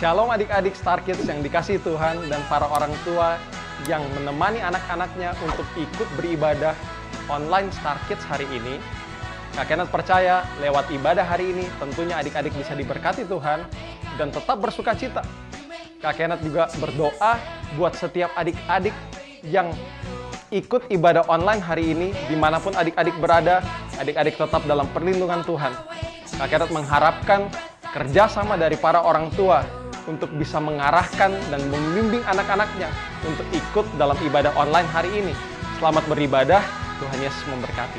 Shalom adik-adik Star Kids yang dikasihi Tuhan dan para orang tua yang menemani anak-anaknya untuk ikut beribadah online Star Kids hari ini. Kak Kenneth percaya lewat ibadah hari ini tentunya adik-adik bisa diberkati Tuhan dan tetap bersuka cita. Kak Kenneth juga berdoa buat setiap adik-adik yang ikut ibadah online hari ini, dimanapun adik-adik berada, adik-adik tetap dalam perlindungan Tuhan. Kak Kenneth mengharapkan kerjasama dari para orang tua untuk bisa mengarahkan dan membimbing anak-anaknya untuk ikut dalam ibadah online hari ini. Selamat beribadah, Tuhan Yesus memberkati.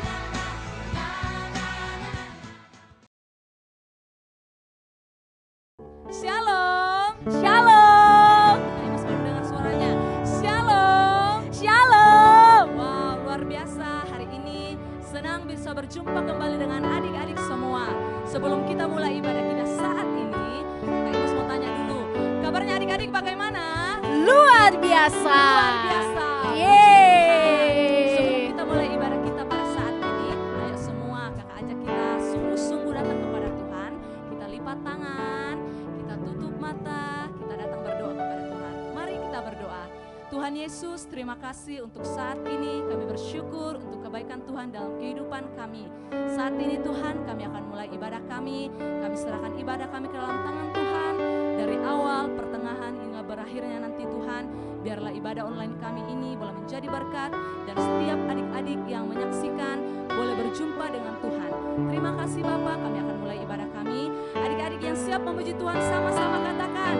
Shalom, shalom. Tadi masih belum dengar suaranya. Shalom, shalom. Wow, luar biasa hari ini. Senang bisa berjumpa kembali dengan adik-adik semua. Sebelum kita mulai ibadah kita saat ini, Kak Imas mau tanya dulu, kabarnya adik-adik bagaimana? Luar biasa. Luar biasa. Yeay. Sebelum kita mulai ibadah kita pada saat ini, ayo semua kakak ajak kita sungguh-sungguh datang kepada Tuhan. Kita lipat tangan, kita tutup mata, kita datang berdoa kepada Tuhan. Mari kita berdoa. Tuhan Yesus, terima kasih untuk saat ini. Kami bersyukur untuk kebaikan Tuhan dalam kehidupan kami. Saat ini Tuhan, kami akan mulai ibadah kami. Kami serahkan ibadah kami ke dalam tangan Tuhan. Dari awal, pertengahan, hingga berakhirnya nanti Tuhan. Biarlah ibadah online kami ini boleh menjadi berkat. Dan setiap adik-adik yang menyaksikan boleh berjumpa dengan Tuhan. Terima kasih Bapak, kami akan mulai ibadah kami. Adik-adik yang siap memuji Tuhan sama-sama katakan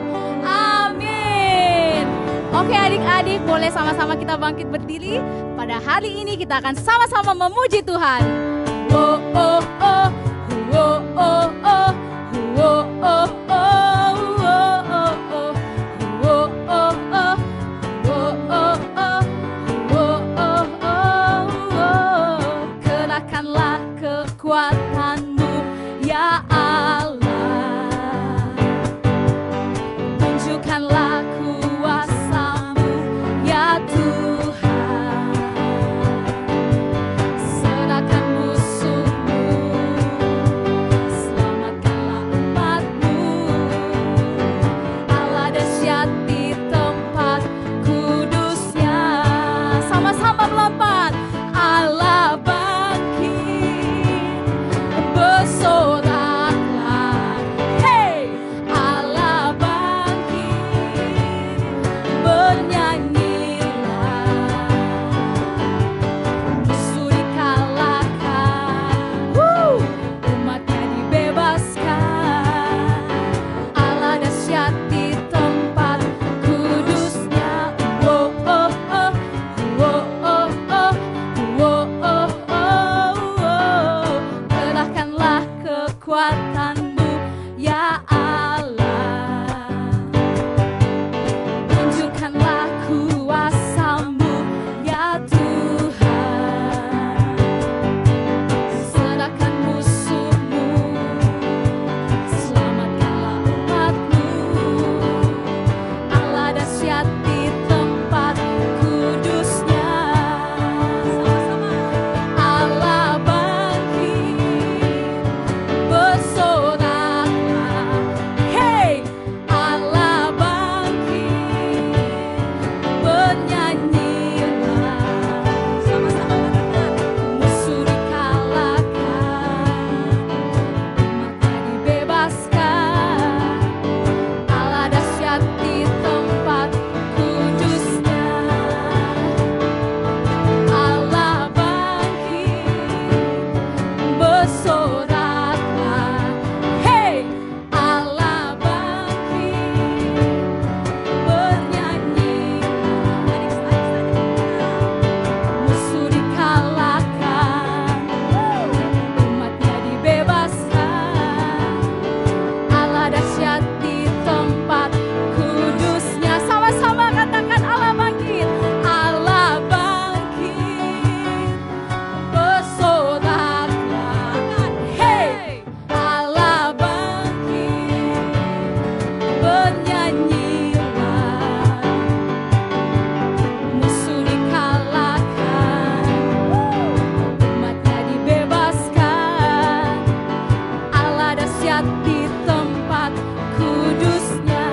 Amin. Oke adik-adik, boleh sama-sama kita bangkit berdiri. Pada hari ini kita akan sama-sama memuji Tuhan. Oh oh oh, oh oh oh, oh oh oh, oh oh oh, oh oh oh. Kerahkanlah kekuatan-Mu ya Allah. Tunjukkanlah kuasa-Mu ya Tuhan. Serahkan musuh-Mu, selamatkanlah umat-Mu. Allah dahsyat di tempat kudus-Nya. Sama-sama melompat. Allah bangkit, bersoraklah. Hey, Allah bangkit, bernyanyilah. Musuh dikalahkan, umatnya dibebaskan. Allah dahsyat di tempat kudus-Nya. Oh oh oh, oh oh oh, oh oh oh. Kerahkanlah kekuatan-Mu ya Allah. Tunjukkanlah kuasa-Mu ya Tuhan. Serahkan musuh-Mu, selamatkanlah umat-Mu. Allah dahsyat di tempat kudus-Nya. Sama-sama. Allah bangkit, bersoraklah. Hey, Allah bangkit, bernyanyilah. Sama-sama katakan, musuh dikalahkan, umatnya dibebaskan. Allah dahsyat di tempat kudus-Nya. Allah bangkit, bersoraklah. Hey, Allah bangkit, bernyanyilah. Musuh dikalahkan, umatnya dibebaskan. Allah dahsyat di tempat kudus-Nya. Sama-sama katakan Allah bangkit. Allah bangkit, bersoraklah. Hey, Allah bangkit, bernyanyilah. Musuh dikalahkan, umatnya dibebaskan. Allah dahsyat di tempat kudus-Nya.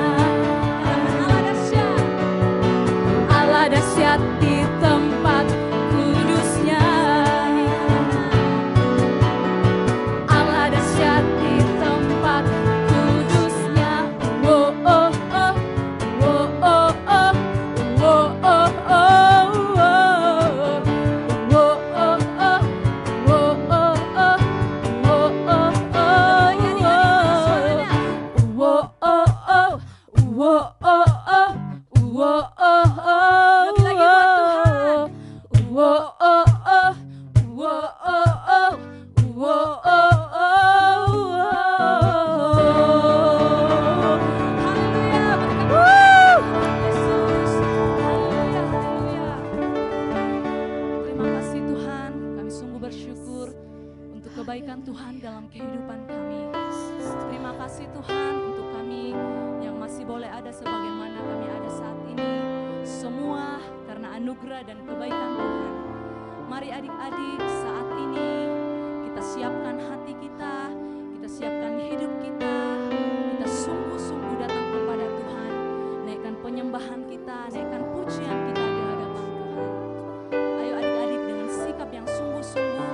kasih Tuhan untuk kami yang masih boleh ada sebagaimana kami ada saat ini. Semua karena anugerah dan kebaikan Tuhan. Mari adik-adik saat ini kita siapkan hati kita siapkan hidup kita sungguh-sungguh datang kepada Tuhan. Naikkan penyembahan kita, naikkan pujian kita di hadapan Tuhan. Ayo adik-adik dengan sikap yang sungguh-sungguh,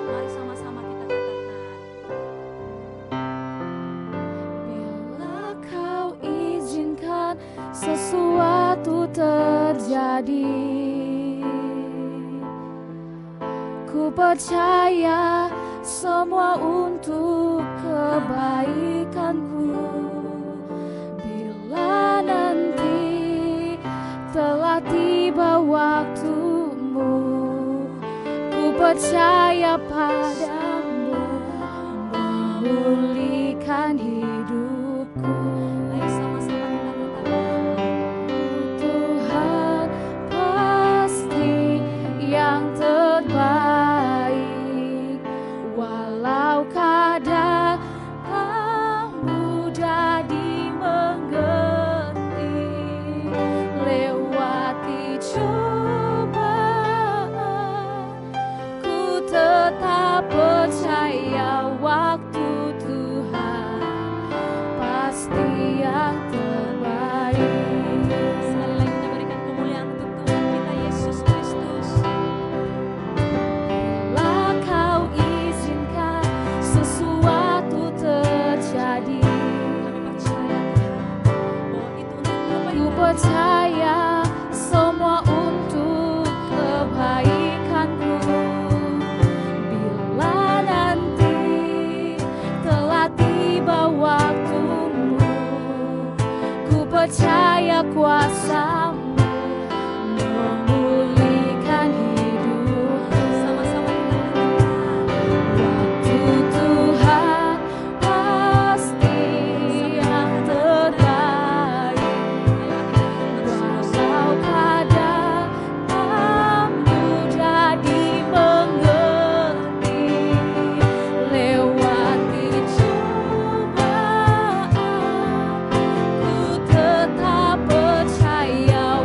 mari sama-sama kita katakan. Bila kau izinkan sesuatu terjadi, ku percaya semua untuk kebaikanku. Bila nanti telah tiba waktumu, ku percaya padamu memulihkan hidupku. Ayo sama-sama kita katakan. Tuhan pasti yang terbaik, walau kadang tak mudah dimengerti. Lewati cobaan, ku tetap percaya waktu Tuhan pasti yang terbaik. Sekali lagi kita berikan kemuliaan untuk Tuhan kita Yesus Kristus. Bila kau izinkan sesuatu terjadi, Kami percaya Tuhan bahwa itu untuk kebaikan. ku percaya semua untuk kebaikanku. Bila nanti telah tiba waktumu, ku percaya kuasa-Mu memulihkan hidupku. Sama-sama kita katakan. Waktu Tuhan pasti yang terbaik, walau kadang tak mudah dimengerti. Lewati cobaan, ku tetap percaya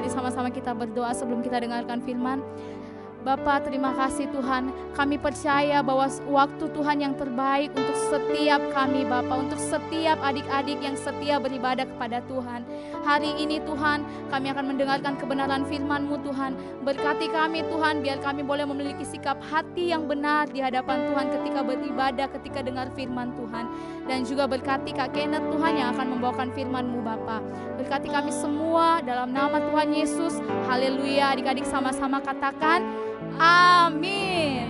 Mari sama-sama kita berdoa sebelum kita dengarkan firman. Bapa, terima kasih Tuhan. Kami percaya bahwa waktu Tuhan yang terbaik untuk setiap kami Bapa, untuk setiap adik-adik yang setia beribadah kepada Tuhan. Hari ini Tuhan, kami akan mendengarkan kebenaran firman-Mu Tuhan. Berkati kami Tuhan, biar kami boleh memiliki sikap hati yang benar di hadapan Tuhan ketika beribadah, ketika dengar firman Tuhan. Dan juga berkati Kak Kenneth Tuhan yang akan membawakan firman-Mu Bapa. Berkati kami semua dalam nama Tuhan Yesus. Haleluya. Adik-adik sama-sama katakan amin.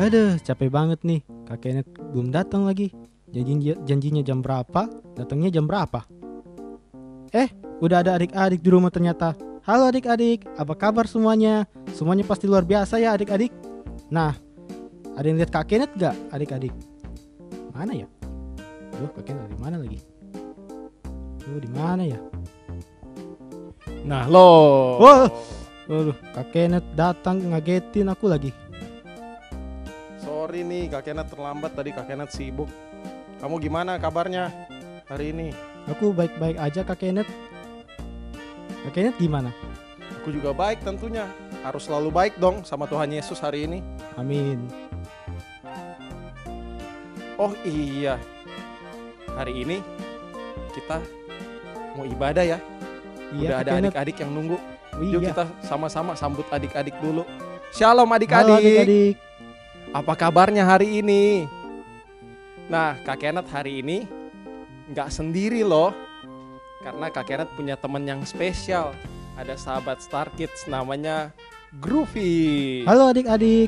Aduh, capek banget nih. Kak Kenneth belum datang lagi. Janjinya jam berapa? Datangnya jam berapa? Udah ada adik-adik di rumah ternyata. Halo adik-adik, apa kabar semuanya? Semuanya pasti luar biasa ya adik-adik. Nah, ada yang lihat Kak Kenneth gak adik-adik? Mana ya? Duh, Kak Kenneth di mana lagi? Di mana ya? Nah lo. Waduh, Kak Kenneth datang ngagetin aku lagi. Sorry nih Kak Kenneth terlambat, tadi Kak Kenneth sibuk. Kamu gimana kabarnya hari ini? Aku baik-baik aja Kak Kenneth. Kak Kenneth gimana? Aku juga baik tentunya. Harus selalu baik dong sama Tuhan Yesus hari ini. Amin. Oh iya, hari ini kita mau ibadah ya. Iya, Udah Kak ada Kenneth. adik-adik yang nunggu. Oh, Yuk iya. kita sama-sama sambut adik-adik dulu. Shalom Halo adik-adik. adik-adik. Apa kabarnya hari ini? Nah, Kak Kenneth hari ini nggak sendiri loh. Karena Kak Kenneth punya teman yang spesial. Ada sahabat Star Kids namanya Groovy. Halo adik-adik.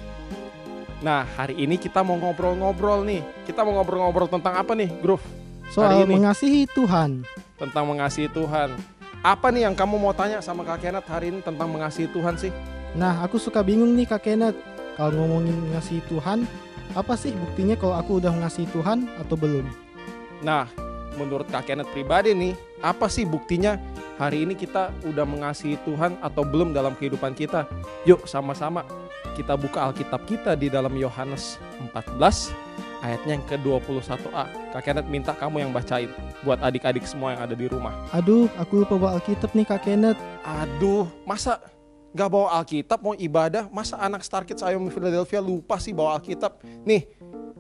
Nah, hari ini kita mau ngobrol-ngobrol nih. Kita mau ngobrol-ngobrol tentang apa nih, Groove? Soal Hari ini. mengasihi Tuhan. Tentang mengasihi Tuhan. Apa nih yang kamu mau tanya sama Kak Kenneth hari ini tentang mengasihi Tuhan sih? Nah, aku suka bingung nih Kak Kenneth. Kalau ngomongin mengasihi Tuhan, apa sih buktinya kalau aku udah mengasihi Tuhan atau belum? Nah, menurut Kak Kenneth pribadi nih, apa sih buktinya hari ini kita udah mengasihi Tuhan atau belum dalam kehidupan kita? Yuk sama-sama kita buka Alkitab kita di dalam Yohanes 14 ayatnya yang ke-21a. Kak Kenneth minta kamu yang bacain buat adik-adik semua yang ada di rumah. Aduh, aku lupa bawa Alkitab nih Kak Kenneth. Aduh, masa gak bawa Alkitab mau ibadah? Masa anak Star Kids Ayomi Philadelphia lupa sih bawa Alkitab? Nih,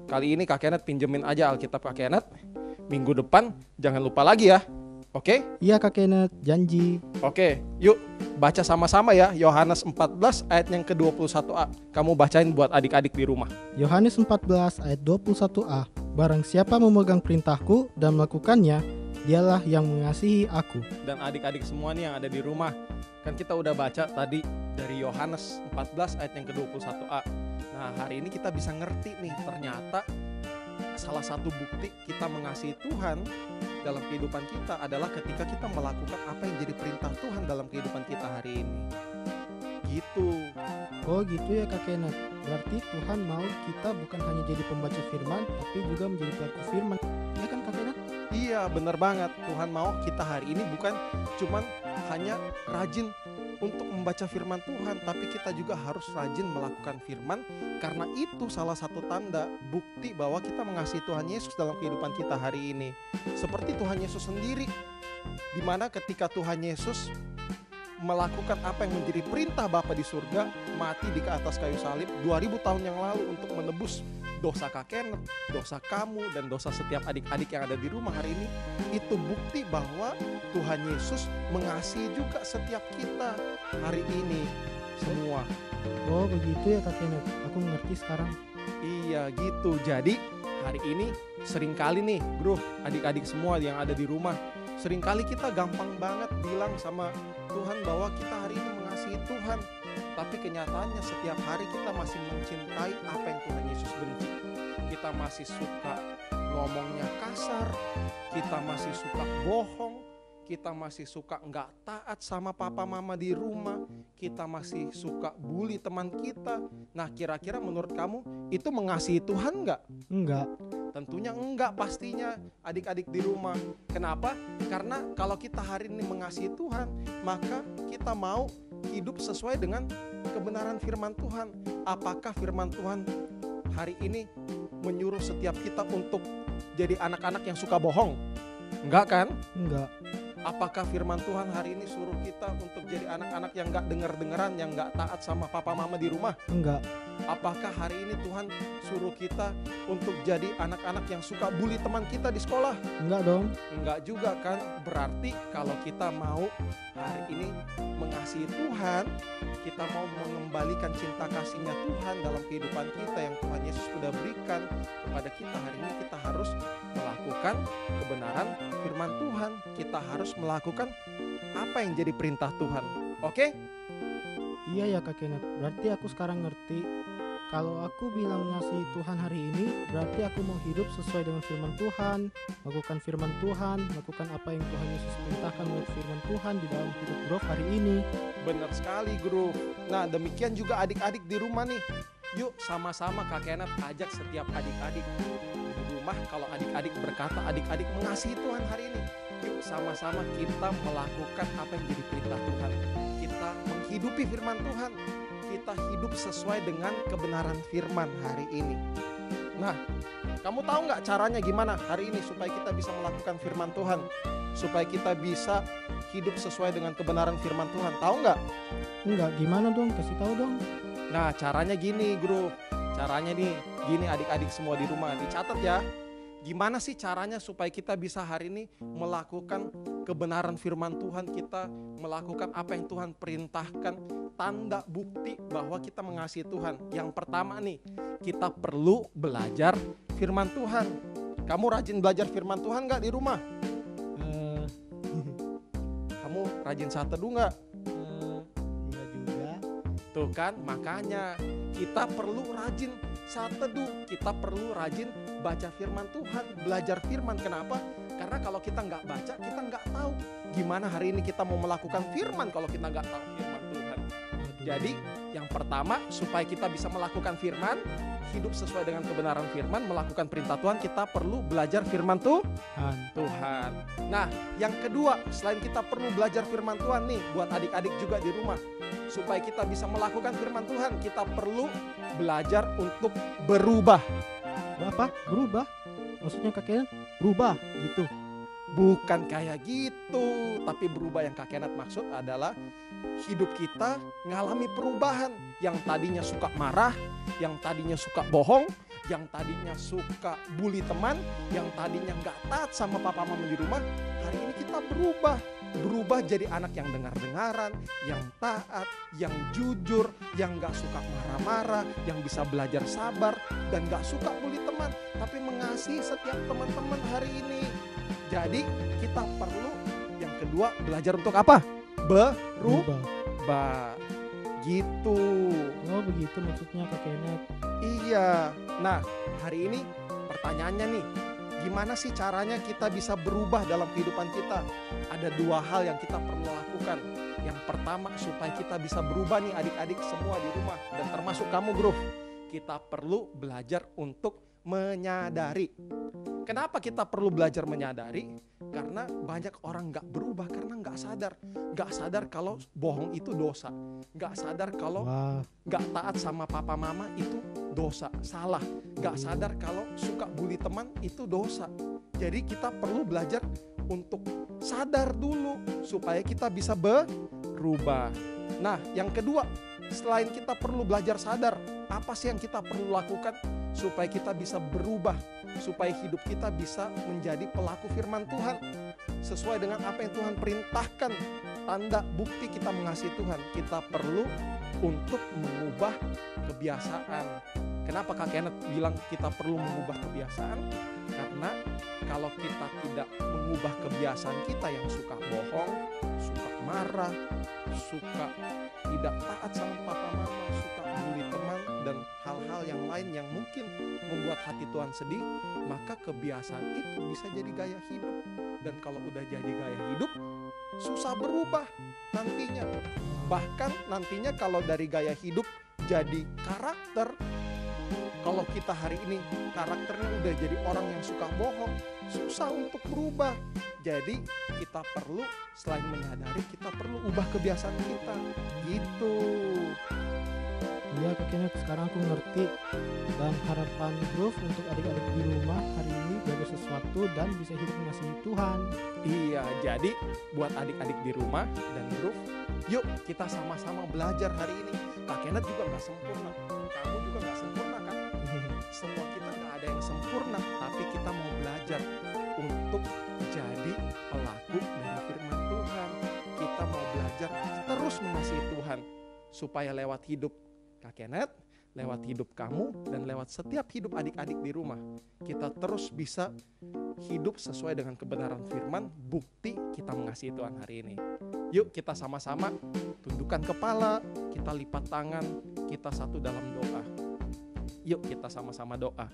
kali ini Kak Kenneth pinjemin aja Alkitab Kak Kenneth. Minggu depan jangan lupa lagi ya. Oke? Iya Kak Kenneth, janji. Oke, yuk baca sama-sama ya Yohanes 14 ayat yang ke-21a. Kamu bacain buat adik-adik di rumah. Yohanes 14 ayat 21a. Barang siapa memegang perintahku dan melakukannya, dialah yang mengasihi aku. Dan adik-adik semua nih yang ada di rumah, kan kita udah baca tadi dari Yohanes 14 ayat yang ke-21a. Nah, hari ini kita bisa ngerti nih, ternyata salah satu bukti kita mengasihi Tuhan dalam kehidupan kita adalah ketika kita melakukan apa yang jadi perintah Tuhan dalam kehidupan kita hari ini. Gitu. Oh gitu ya Kak Kenneth. Berarti Tuhan mau kita bukan hanya jadi pembaca firman, tapi juga menjadi pelaku firman. Ya kan Kak Kenneth? Iya, bener banget. Tuhan mau kita hari ini bukan cuman hanya rajin untuk membaca firman Tuhan, tapi kita juga harus rajin melakukan firman, karena itu salah satu tanda bukti bahwa kita mengasihi Tuhan Yesus dalam kehidupan kita hari ini. Seperti Tuhan Yesus sendiri, dimana ketika Tuhan Yesus melakukan apa yang menjadi perintah Bapa di surga, mati di atas kayu salib 2000 tahun yang lalu untuk menebus dosa Kak Kenneth, dosa kamu, dan dosa setiap adik-adik yang ada di rumah hari ini. Itu bukti bahwa Tuhan Yesus mengasihi juga setiap kita hari ini semua. Oh begitu ya Kak Kenneth. Aku mengerti sekarang. Iya gitu. Jadi hari ini seringkali nih bro, adik-adik semua yang ada di rumah, seringkali kita gampang banget bilang sama Tuhan bahwa kita hari ini mengasihi Tuhan, tapi kenyataannya setiap hari kita masih mencintai apa yang Tuhan Yesus benci. Kita masih suka ngomongnya kasar, kita masih suka bohong, kita masih suka nggak taat sama papa mama di rumah, kita masih suka bully teman kita. Nah, kira-kira menurut kamu itu mengasihi Tuhan nggak? Enggak. Tentunya enggak pastinya adik-adik di rumah. Kenapa? Karena kalau kita hari ini mengasihi Tuhan, maka kita mau hidup sesuai dengan kebenaran firman Tuhan. Apakah firman Tuhan hari ini menyuruh setiap kita untuk jadi anak-anak yang suka bohong? Enggak kan? Enggak. Apakah firman Tuhan hari ini suruh kita untuk jadi anak-anak yang gak denger-dengeran, yang gak taat sama papa mama di rumah? Enggak. Apakah hari ini Tuhan suruh kita untuk jadi anak-anak yang suka bully teman kita di sekolah? Enggak dong. Enggak juga kan? Berarti kalau kita mau hari ini mengasihi Tuhan, kita mau mengembalikan cinta kasihnya Tuhan dalam kehidupan kita yang Tuhan Yesus sudah berikan kepada kita, hari ini kita harus melakukan kebenaran firman Tuhan. Kita harus melakukan apa yang jadi perintah Tuhan. Oke? Iya ya Kak Kenneth, berarti aku sekarang ngerti. Kalau aku bilang ngasihi Tuhan hari ini, berarti aku mau hidup sesuai dengan firman Tuhan, melakukan firman Tuhan, melakukan apa yang Tuhan Yesus perintahkan menurut firman Tuhan di dalam hidup Groove hari ini. Benar sekali, Groove. Nah, demikian juga adik-adik di rumah nih. Yuk sama-sama Kak Kenneth ajak setiap adik-adik di rumah. Kalau adik-adik berkata adik-adik mengasihi Tuhan hari ini, yuk sama-sama kita melakukan apa yang jadi perintah Tuhan. Kita menghidupi firman Tuhan. Kita hidup sesuai dengan kebenaran firman hari ini. Nah, kamu tahu nggak caranya gimana hari ini supaya kita bisa melakukan firman Tuhan? Supaya kita bisa hidup sesuai dengan kebenaran firman Tuhan. Tahu nggak? Enggak, gimana dong? Kasih tahu dong. Nah, caranya gini, Bro. Caranya nih, gini adik-adik semua di rumah. Dicatat ya. Gimana sih caranya supaya kita bisa hari ini melakukan kebenaran firman Tuhan, kita melakukan apa yang Tuhan perintahkan, tanda bukti bahwa kita mengasihi Tuhan. Yang pertama nih, kita perlu belajar firman Tuhan. Kamu rajin belajar firman Tuhan gak di rumah? Kamu rajin saat teduh gak? Enggak juga. Tuh kan, makanya kita perlu rajin saat teduh. Kita perlu rajin baca firman Tuhan, belajar firman. Kenapa? Karena kalau kita nggak baca, kita nggak tahu gimana hari ini kita mau melakukan firman kalau kita nggak tahu firman Tuhan. Jadi yang pertama, supaya kita bisa melakukan firman, hidup sesuai dengan kebenaran firman, melakukan perintah Tuhan, kita perlu belajar firman Tuhan. Nah, yang kedua, selain kita perlu belajar firman Tuhan nih, buat adik-adik juga di rumah, supaya kita bisa melakukan firman Tuhan, kita perlu belajar untuk berubah. Apa? Berubah? Maksudnya Kak Kenneth berubah gitu? Bukan kayak gitu, tapi berubah yang Kak Kenneth maksud adalah hidup kita ngalami perubahan. Yang tadinya suka marah, yang tadinya suka bohong, yang tadinya suka bully teman, yang tadinya nggak taat sama papa mama di rumah, hari ini kita berubah. Berubah jadi anak yang dengar-dengaran, yang taat, yang jujur, yang gak suka marah-marah, yang bisa belajar sabar, dan gak suka bully teman, tapi mengasihi setiap teman-teman hari ini. Jadi kita perlu yang kedua belajar untuk apa? Berubah. Gitu. Oh begitu maksudnya Kak Kenneth. Iya. Nah hari ini pertanyaannya nih, gimana sih caranya kita bisa berubah dalam kehidupan kita? Ada dua hal yang kita perlu lakukan. Yang pertama, supaya kita bisa berubah nih adik-adik semua di rumah, dan termasuk kamu Groove, kita perlu belajar untuk menyadari. Kenapa kita perlu belajar menyadari? Karena banyak orang gak berubah karena gak sadar. Gak sadar kalau bohong itu dosa. Gak sadar kalau gak taat sama papa mama itu dosa, salah. Gak sadar kalau suka bully teman itu dosa. Jadi kita perlu belajar untuk sadar dulu supaya kita bisa berubah. Nah, yang kedua, selain kita perlu belajar sadar, apa sih yang kita perlu lakukan supaya kita bisa berubah, supaya hidup kita bisa menjadi pelaku firman Tuhan sesuai dengan apa yang Tuhan perintahkan? Tanda bukti kita mengasihi Tuhan, kita perlu untuk mengubah kebiasaan. Kenapa Kak Kenneth bilang kita perlu mengubah kebiasaan? Karena kalau kita tidak mengubah kebiasaan kita yang suka bohong, suka marah, suka tidak taat sama papa mama, suka bully teman, dan hal-hal yang lain yang mungkin membuat hati Tuhan sedih, maka kebiasaan itu bisa jadi gaya hidup. Dan kalau udah jadi gaya hidup, susah berubah nantinya. Bahkan nantinya kalau dari gaya hidup jadi karakter, kalau kita hari ini karakternya udah jadi orang yang suka bohong, susah untuk berubah. Jadi kita perlu, selain menyadari, kita perlu ubah kebiasaan kita. Gitu. Iya Kak Kenneth, sekarang aku ngerti. Dan harapan Groove untuk adik-adik di rumah hari ini belajar sesuatu dan bisa hidup mengasihi Tuhan. Iya, jadi buat adik-adik di rumah dan Groove, yuk kita sama-sama belajar hari ini. Kak Kenneth juga nggak sempurna, kamu juga nggak sempurna kan? Semua kita nggak ada yang sempurna, tapi kita mau belajar untuk jadi pelaku dari firman Tuhan. Kita mau belajar terus mengasihi Tuhan, supaya lewat hidup Kak Kenneth, lewat hidup kamu, dan lewat setiap hidup adik-adik di rumah, kita terus bisa hidup sesuai dengan kebenaran firman, bukti kita mengasihi Tuhan hari ini. Yuk kita sama-sama tundukkan kepala, kita lipat tangan, kita satu dalam doa. Yuk kita sama-sama doa.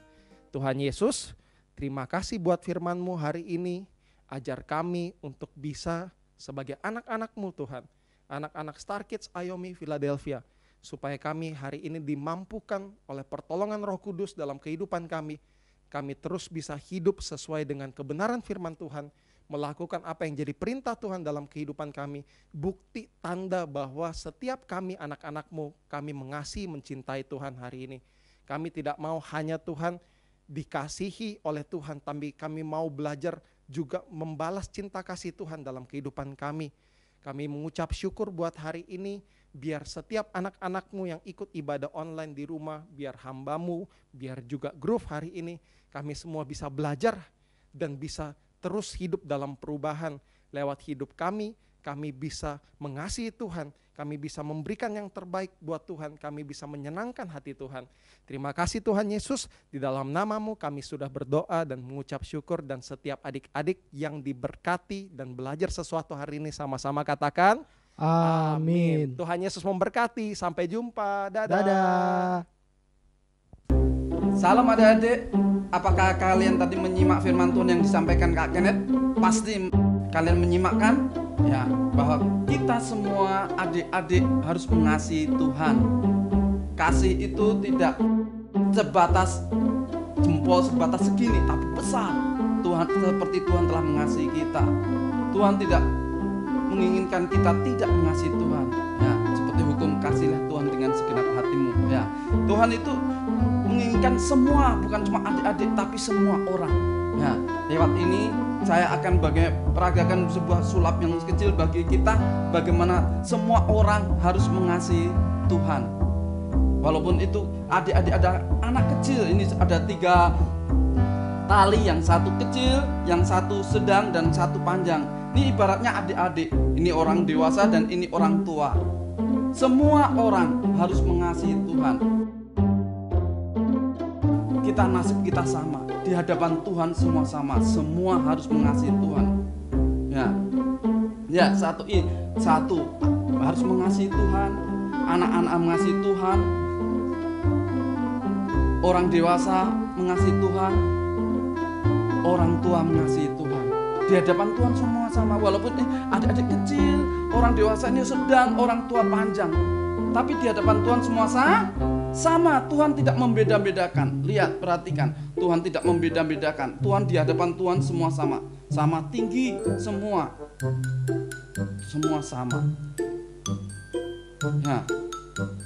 Tuhan Yesus, terima kasih buat firman-Mu hari ini. Ajar kami untuk bisa sebagai anak-anak-Mu Tuhan, anak-anak Star Kids Ayomi Philadelphia, supaya kami hari ini dimampukan oleh pertolongan Roh Kudus dalam kehidupan kami. Kami terus bisa hidup sesuai dengan kebenaran firman Tuhan, melakukan apa yang jadi perintah Tuhan dalam kehidupan kami. Bukti tanda bahwa setiap kami anak-anak-Mu, kami mengasihi, mencintai Tuhan hari ini. Kami tidak mau hanya Tuhan dikasihi oleh Tuhan, tapi kami mau belajar juga membalas cinta kasih Tuhan dalam kehidupan kami. Kami mengucap syukur buat hari ini, biar setiap anak-anak-Mu yang ikut ibadah online di rumah, biar hamba-Mu, biar juga Groove hari ini, kami semua bisa belajar dan bisa terus hidup dalam perubahan. Lewat hidup kami bisa mengasihi Tuhan, kami bisa memberikan yang terbaik buat Tuhan, kami bisa menyenangkan hati Tuhan. Terima kasih Tuhan Yesus, di dalam nama-Mu kami sudah berdoa dan mengucap syukur, dan setiap adik-adik yang diberkati dan belajar sesuatu hari ini sama-sama katakan Amin. Tuhan Yesus memberkati, sampai jumpa, dadah. Dadah. Salam adik-adik, apakah kalian tadi menyimak firman Tuhan yang disampaikan Kak Kenneth? Pasti kalian menyimakkan ya, bahwa kita semua adik-adik harus mengasihi Tuhan. Kasih itu tidak sebatas jempol, sebatas segini, tapi besar. Tuhan, seperti Tuhan telah mengasihi kita. Tuhan tidak menginginkan kita tidak mengasihi Tuhan. Ya, seperti hukum kasihlah Tuhan dengan segenap hatimu. Ya, Tuhan itu menginginkan semua, bukan cuma adik-adik, tapi semua orang. Ya, lewat ini saya akan peragakan sebuah sulap yang kecil bagi kita, bagaimana semua orang harus mengasihi Tuhan. Walaupun itu adik-adik ada anak kecil, ini ada 3 tali, yang satu kecil, yang satu sedang, dan satu panjang. Ini ibaratnya adik-adik, ini orang dewasa dan ini orang tua. Semua orang harus mengasihi Tuhan. Nasib kita sama di hadapan Tuhan, semua sama, semua harus mengasihi Tuhan. Ya, satu harus mengasihi Tuhan, anak-anak mengasihi Tuhan, orang dewasa mengasihi Tuhan, orang tua mengasihi Tuhan. Di hadapan Tuhan semua sama, walaupun adik-adik kecil, orang dewasa ini sedang, orang tua panjang, tapi di hadapan Tuhan semua sama. Tuhan tidak membeda-bedakan. Lihat, perhatikan, Tuhan tidak membeda-bedakan. Tuhan, di hadapan Tuhan semua sama. Sama tinggi, semua sama. Nah,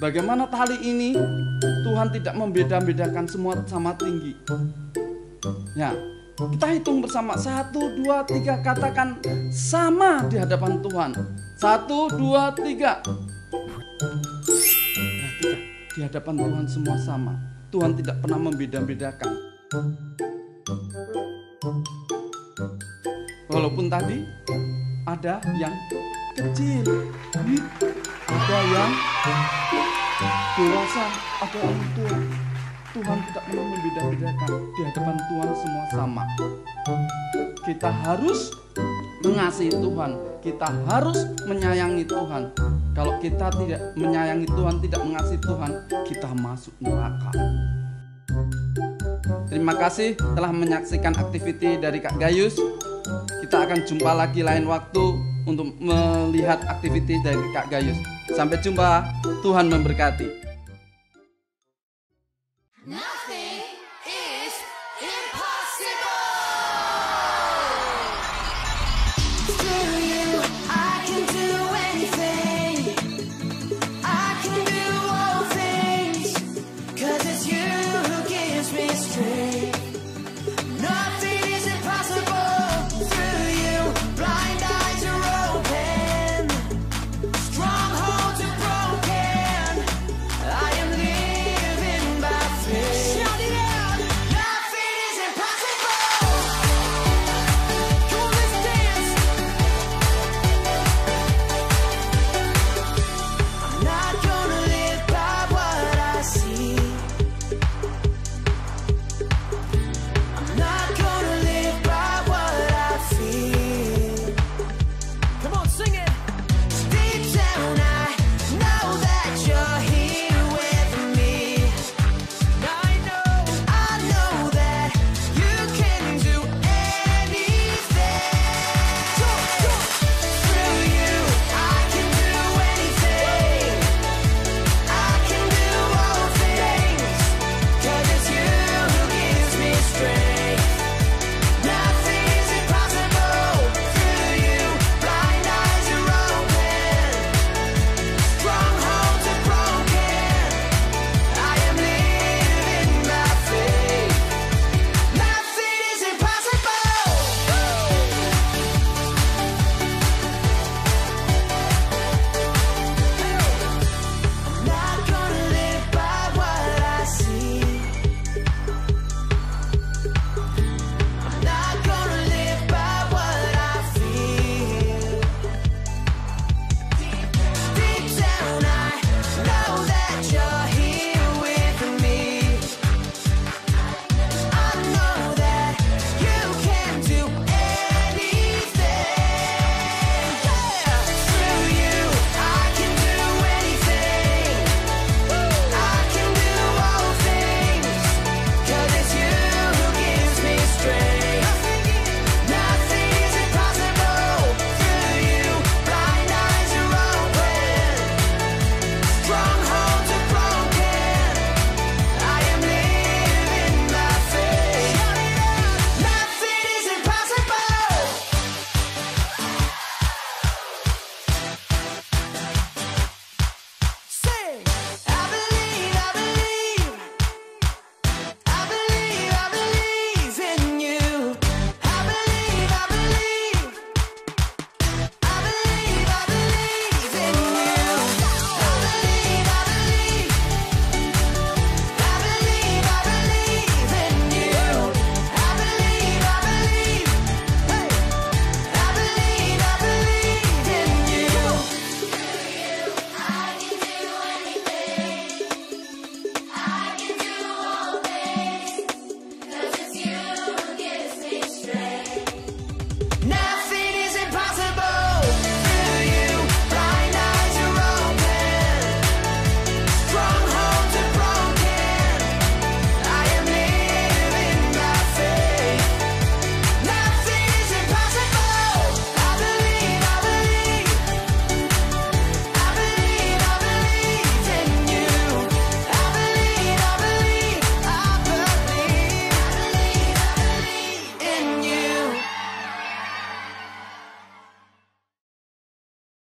bagaimana tali ini? Tuhan tidak membeda-bedakan, semua sama tinggi. Ya, kita hitung bersama. 1, 2, 3, katakan sama di hadapan Tuhan. 1, 2, 3. Di hadapan Tuhan semua sama. Tuhan tidak pernah membeda-bedakan. Walaupun tadi ada yang kecil, ada yang dewasa, ada orang tua. Tuhan tidak pernah membeda-bedakan. Di hadapan Tuhan semua sama. Kita harus mengasihi Tuhan. Kita harus menyayangi Tuhan. Kalau kita tidak menyayangi Tuhan, tidak mengasihi Tuhan, kita masuk neraka. Terima kasih telah menyaksikan aktiviti dari Kak Gayus. Kita akan jumpa lagi lain waktu untuk melihat aktiviti dari Kak Gayus. Sampai jumpa, Tuhan memberkati.